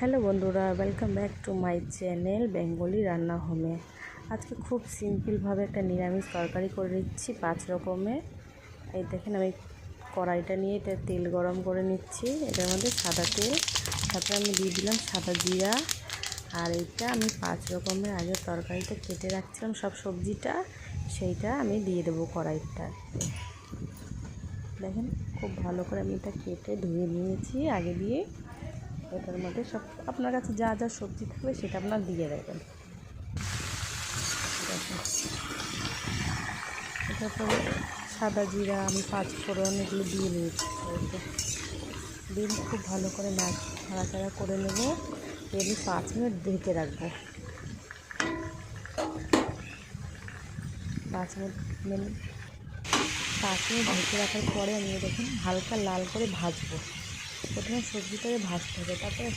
Hello বন্ধুরা, welcome back to my channel Bengali রান্না হোমে। আজকে খুব সিম্পলভাবে একটা নিরামিষ তরকারি করে নিচ্ছি 5 রকমের। এই দেখেন, আমি কড়াইটা নিয়ে এটা তেল গরম করে নিচ্ছি। এটার মধ্যে সাদা তেল, তারপরে আমি দিয়ে দিলাম সাদা জিরা। আর এইটা আমি 5 রকমের আগে তরকারিটা কেটে রাখছিলাম সব সবজিটা, সেইটা আমি দিয়ে দেবো কড়াইটা। দেখেন, খুব ভালো করে আমি এটা কেটে ধুয়ে নিয়েছি আগে দিয়ে। এটার মধ্যে সব আপনার কাছে যা যা সবজি থাকবে সেটা আপনার দিয়ে দেবেন। তারপরে সাদা জিরা, আমি 5 ফোড়ন এগুলো দিয়ে নিয়েছি। দিয়ে খুব ভালো করে নাড়াচাড়া করে নেব। আমি 5 মিনিট ঢেকে রাখবো। 5 মিনিট ঢেকে রাখার পরে আমি দেখুন হালকা লাল করে ভাজবো। প্রথমে সবজিটাকে ভাজতে হবে, তারপরে